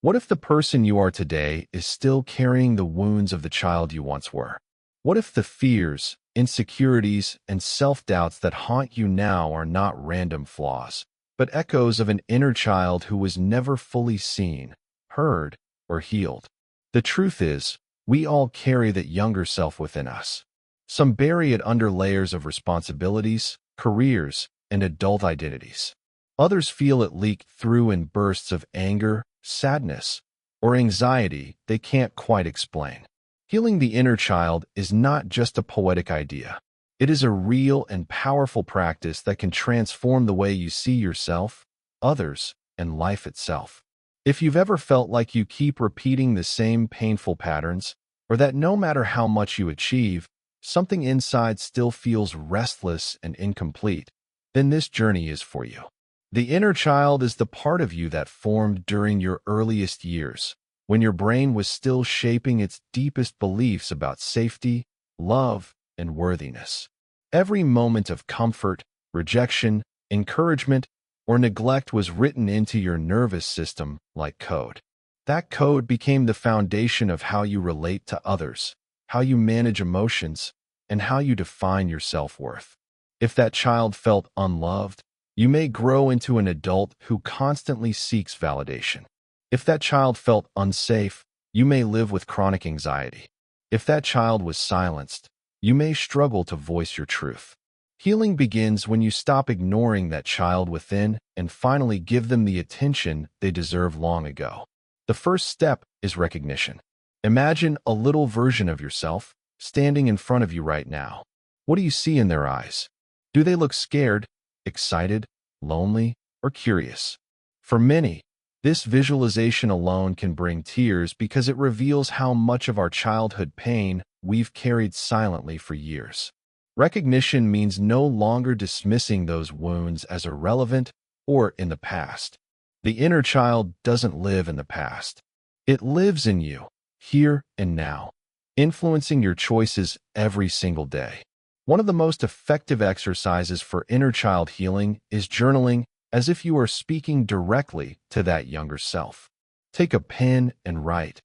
What if the person you are today is still carrying the wounds of the child you once were? What if the fears, insecurities, and self-doubts that haunt you now are not random flaws, but echoes of an inner child who was never fully seen, heard, or healed? The truth is, we all carry that younger self within us. Some bury it under layers of responsibilities, careers, and adult identities. Others feel it leak through in bursts of anger, sadness, or anxiety they can't quite explain. Healing the inner child is not just a poetic idea. It is a real and powerful practice that can transform the way you see yourself, others, and life itself. If you've ever felt like you keep repeating the same painful patterns, or that no matter how much you achieve, something inside still feels restless and incomplete, then this journey is for you. The inner child is the part of you that formed during your earliest years, when your brain was still shaping its deepest beliefs about safety, love, and worthiness. Every moment of comfort, rejection, encouragement, or neglect was written into your nervous system like code. That code became the foundation of how you relate to others, how you manage emotions, and how you define your self-worth. If that child felt unloved, you may grow into an adult who constantly seeks validation. If that child felt unsafe, you may live with chronic anxiety. If that child was silenced, you may struggle to voice your truth. Healing begins when you stop ignoring that child within and finally give them the attention they deserve long ago. The first step is recognition. Imagine a little version of yourself standing in front of you right now. What do you see in their eyes? Do they look scared, excited, lonely, or curious? For many, this visualization alone can bring tears because it reveals how much of our childhood pain we've carried silently for years. Recognition means no longer dismissing those wounds as irrelevant or in the past. The inner child doesn't live in the past. It lives in you, here and now, influencing your choices every single day. One of the most effective exercises for inner child healing is journaling as if you are speaking directly to that younger self. Take a pen and write,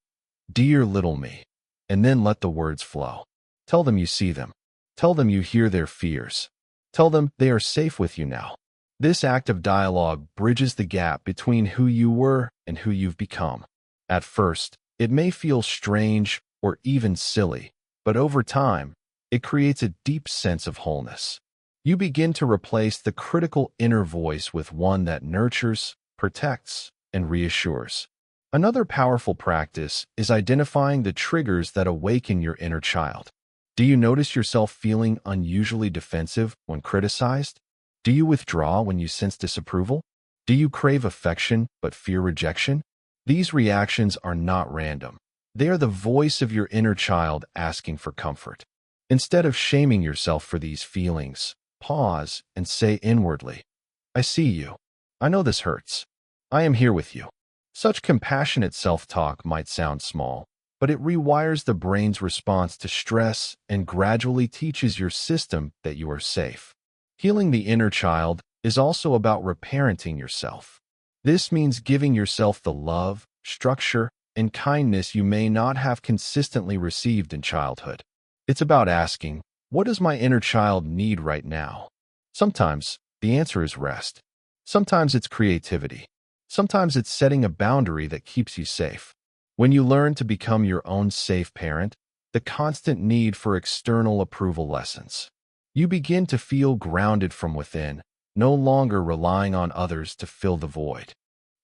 "Dear little me," and then let the words flow. Tell them you see them. Tell them you hear their fears. Tell them they are safe with you now. This act of dialogue bridges the gap between who you were and who you've become. At first, it may feel strange or even silly, but over time, it creates a deep sense of wholeness. You begin to replace the critical inner voice with one that nurtures, protects, and reassures. Another powerful practice is identifying the triggers that awaken your inner child. Do you notice yourself feeling unusually defensive when criticized? Do you withdraw when you sense disapproval? Do you crave affection but fear rejection? These reactions are not random. They are the voice of your inner child asking for comfort. Instead of shaming yourself for these feelings, pause and say inwardly, "I see you. I know this hurts. I am here with you." Such compassionate self-talk might sound small, but it rewires the brain's response to stress and gradually teaches your system that you are safe. Healing the inner child is also about reparenting yourself. This means giving yourself the love, structure, and kindness you may not have consistently received in childhood. It's about asking, what does my inner child need right now? Sometimes the answer is rest. Sometimes it's creativity. Sometimes it's setting a boundary that keeps you safe. When you learn to become your own safe parent, the constant need for external approval lessens. You begin to feel grounded from within, no longer relying on others to fill the void.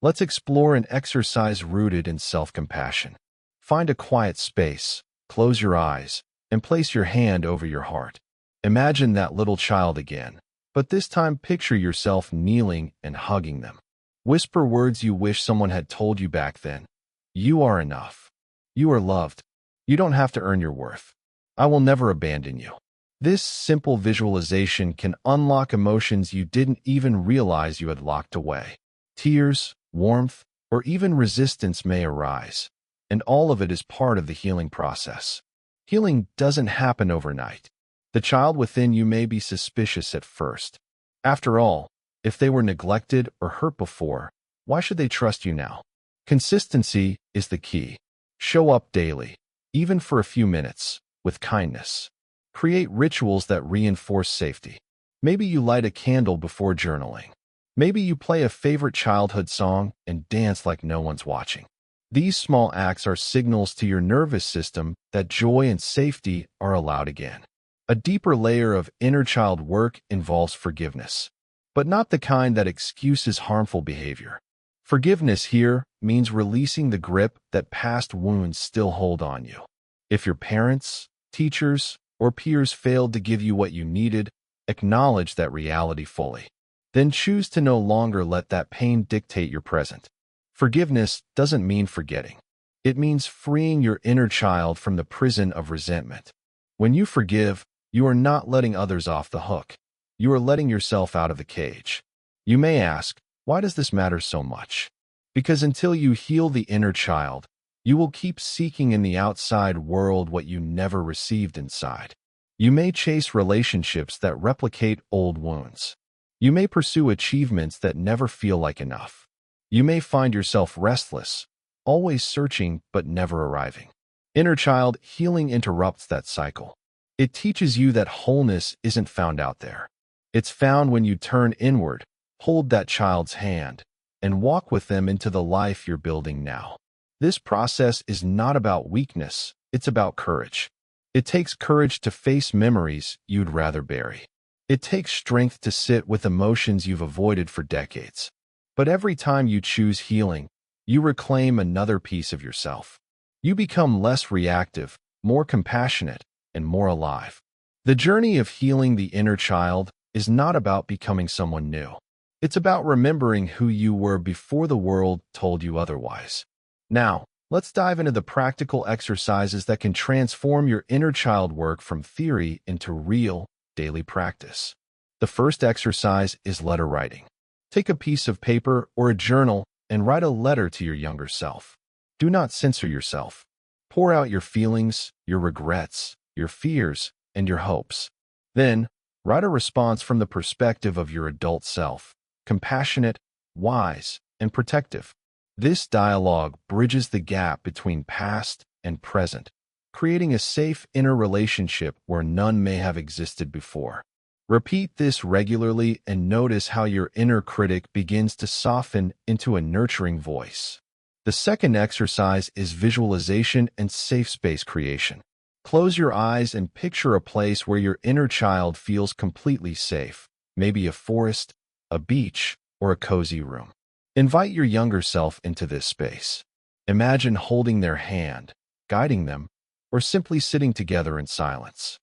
Let's explore an exercise rooted in self-compassion. Find a quiet space, close your eyes, and place your hand over your heart. Imagine that little child again, but this time picture yourself kneeling and hugging them. Whisper words you wish someone had told you back then. You are enough. You are loved. You don't have to earn your worth. I will never abandon you. This simple visualization can unlock emotions you didn't even realize you had locked away. Tears, warmth, or even resistance may arise, and all of it is part of the healing process. Healing doesn't happen overnight. The child within you may be suspicious at first. After all, if they were neglected or hurt before, why should they trust you now? Consistency is the key. Show up daily, even for a few minutes, with kindness. Create rituals that reinforce safety. Maybe you light a candle before journaling. Maybe you play a favorite childhood song and dance like no one's watching. These small acts are signals to your nervous system that joy and safety are allowed again. A deeper layer of inner child work involves forgiveness, but not the kind that excuses harmful behavior. Forgiveness here means releasing the grip that past wounds still hold on you. If your parents, teachers, or peers failed to give you what you needed, acknowledge that reality fully. Then choose to no longer let that pain dictate your present. Forgiveness doesn't mean forgetting. It means freeing your inner child from the prison of resentment. When you forgive, you are not letting others off the hook. You are letting yourself out of the cage. You may ask, why does this matter so much? Because until you heal the inner child, you will keep seeking in the outside world what you never received inside. You may chase relationships that replicate old wounds. You may pursue achievements that never feel like enough. You may find yourself restless, always searching but never arriving. Inner child healing interrupts that cycle. It teaches you that wholeness isn't found out there. It's found when you turn inward, hold that child's hand, and walk with them into the life you're building now. This process is not about weakness, it's about courage. It takes courage to face memories you'd rather bury. It takes strength to sit with emotions you've avoided for decades. But every time you choose healing, you reclaim another piece of yourself. You become less reactive, more compassionate, and more alive. The journey of healing the inner child is not about becoming someone new. It's about remembering who you were before the world told you otherwise. Now, let's dive into the practical exercises that can transform your inner child work from theory into real, daily practice. The first exercise is letter writing. Take a piece of paper or a journal and write a letter to your younger self. Do not censor yourself. Pour out your feelings, your regrets, your fears, and your hopes. Then, write a response from the perspective of your adult self, compassionate, wise, and protective. This dialogue bridges the gap between past and present, creating a safe inner relationship where none may have existed before. Repeat this regularly and notice how your inner critic begins to soften into a nurturing voice. The second exercise is visualization and safe space creation. Close your eyes and picture a place where your inner child feels completely safe, maybe a forest, a beach, or a cozy room. Invite your younger self into this space. Imagine holding their hand, guiding them, or simply sitting together in silence.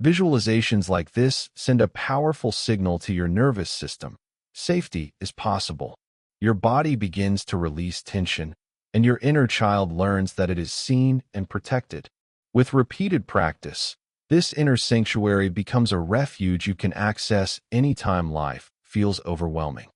Visualizations like this send a powerful signal to your nervous system. Safety is possible. Your body begins to release tension, and your inner child learns that it is seen and protected. With repeated practice, this inner sanctuary becomes a refuge you can access anytime life feels overwhelming.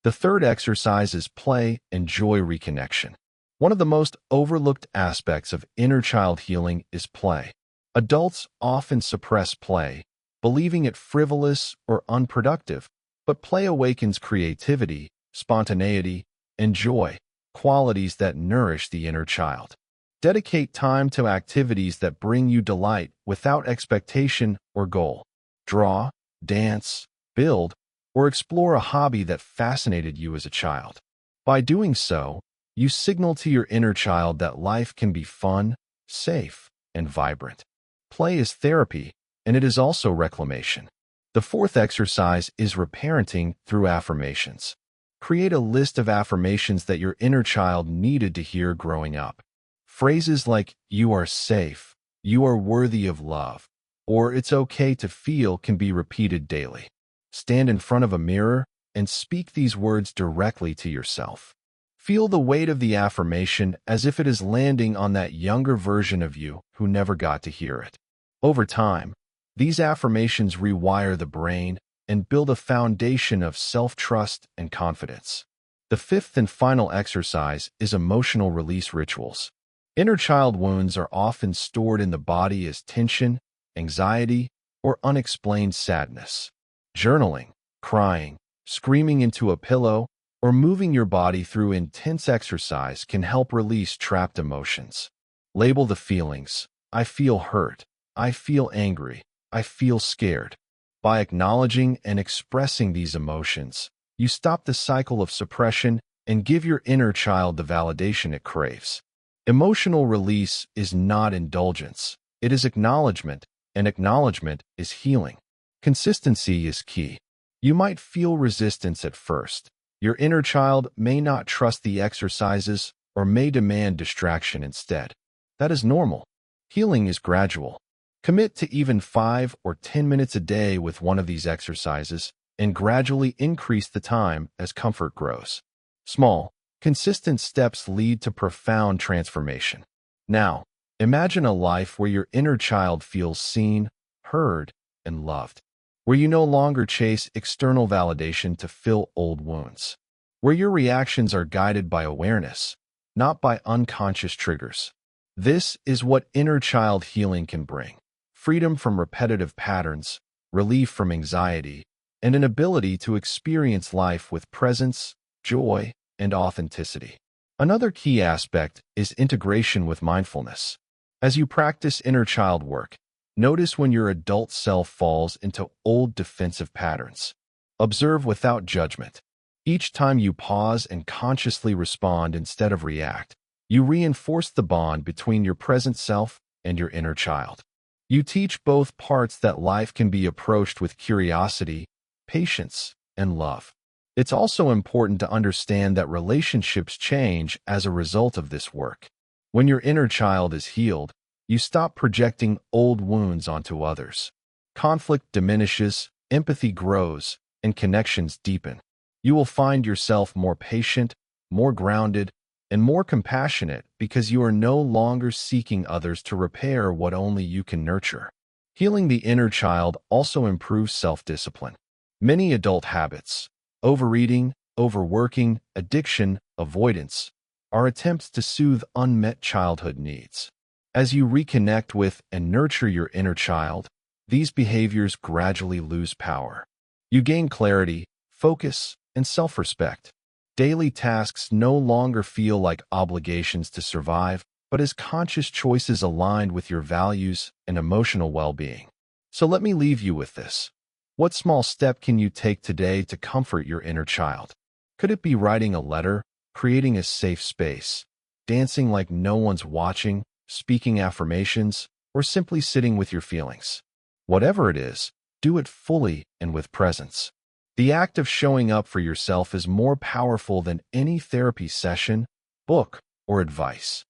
The third exercise is play and joy reconnection. One of the most overlooked aspects of inner child healing is play. Adults often suppress play, believing it frivolous or unproductive, but play awakens creativity, spontaneity, and joy, qualities that nourish the inner child. Dedicate time to activities that bring you delight without expectation or goal. Draw, dance, build, or explore a hobby that fascinated you as a child. By doing so, you signal to your inner child that life can be fun, safe, and vibrant. Play is therapy, and it is also reclamation. The fourth exercise is reparenting through affirmations. Create a list of affirmations that your inner child needed to hear growing up. Phrases like, "You are safe," "You are worthy of love," or "It's okay to feel" can be repeated daily. Stand in front of a mirror and speak these words directly to yourself. Feel the weight of the affirmation as if it is landing on that younger version of you who never got to hear it. Over time, these affirmations rewire the brain and build a foundation of self-trust and confidence. The fifth and final exercise is emotional release rituals. Inner child wounds are often stored in the body as tension, anxiety, or unexplained sadness. Journaling, crying, screaming into a pillow, or moving your body through intense exercise can help release trapped emotions. Label the feelings. I feel hurt. I feel angry. I feel scared. By acknowledging and expressing these emotions, you stop the cycle of suppression and give your inner child the validation it craves. Emotional release is not indulgence. It is acknowledgement, and acknowledgement is healing. Consistency is key. You might feel resistance at first. Your inner child may not trust the exercises or may demand distraction instead. That is normal. Healing is gradual. Commit to even 5 or 10 minutes a day with one of these exercises and gradually increase the time as comfort grows. Small, consistent steps lead to profound transformation. Now, imagine a life where your inner child feels seen, heard, and loved, where you no longer chase external validation to fill old wounds, where your reactions are guided by awareness, not by unconscious triggers. This is what inner child healing can bring: freedom from repetitive patterns, relief from anxiety, and an ability to experience life with presence, joy, and authenticity. Another key aspect is integration with mindfulness. As you practice inner child work, notice when your adult self falls into old defensive patterns. Observe without judgment. Each time you pause and consciously respond instead of react, you reinforce the bond between your present self and your inner child. You teach both parts that life can be approached with curiosity, patience, and love. It's also important to understand that relationships change as a result of this work. When your inner child is healed, you stop projecting old wounds onto others. Conflict diminishes, empathy grows, and connections deepen. You will find yourself more patient, more grounded, and more compassionate because you are no longer seeking others to repair what only you can nurture. Healing the inner child also improves self-discipline. Many adult habits, overeating, overworking, addiction, avoidance, are attempts to soothe unmet childhood needs. As you reconnect with and nurture your inner child, these behaviors gradually lose power. You gain clarity, focus, and self-respect. Daily tasks no longer feel like obligations to survive, but as conscious choices aligned with your values and emotional well-being. So let me leave you with this. What small step can you take today to comfort your inner child? Could it be writing a letter, creating a safe space, dancing like no one's watching, speaking affirmations, or simply sitting with your feelings? Whatever it is, do it fully and with presence. The act of showing up for yourself is more powerful than any therapy session, book, or advice.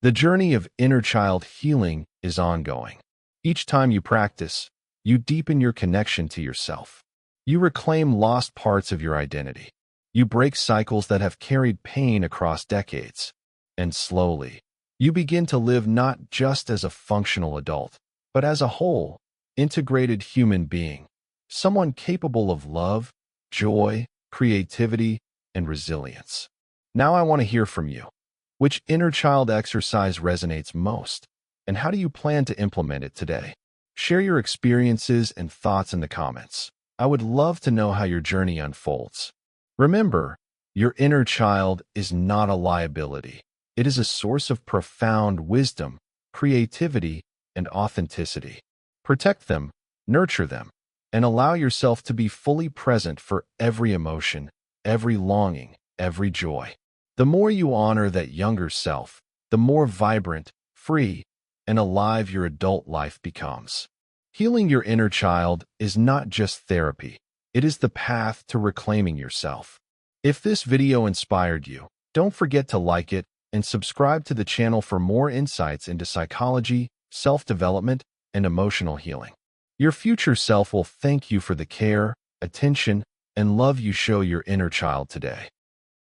The journey of inner child healing is ongoing. Each time you practice, you deepen your connection to yourself. You reclaim lost parts of your identity. You break cycles that have carried pain across decades. And slowly, you begin to live not just as a functional adult, but as a whole, integrated human being. Someone capable of love, joy, creativity, and resilience. Now I want to hear from you. Which inner child exercise resonates most, and how do you plan to implement it today? Share your experiences and thoughts in the comments. I would love to know how your journey unfolds. Remember, your inner child is not a liability. It is a source of profound wisdom, creativity, and authenticity. Protect them, nurture them, and allow yourself to be fully present for every emotion, every longing, every joy. The more you honor that younger self, the more vibrant, free, and alive your adult life becomes. Healing your inner child is not just therapy. It is the path to reclaiming yourself. If this video inspired you, don't forget to like it and subscribe to the channel for more insights into psychology, self-development, and emotional healing. Your future self will thank you for the care, attention, and love you show your inner child today.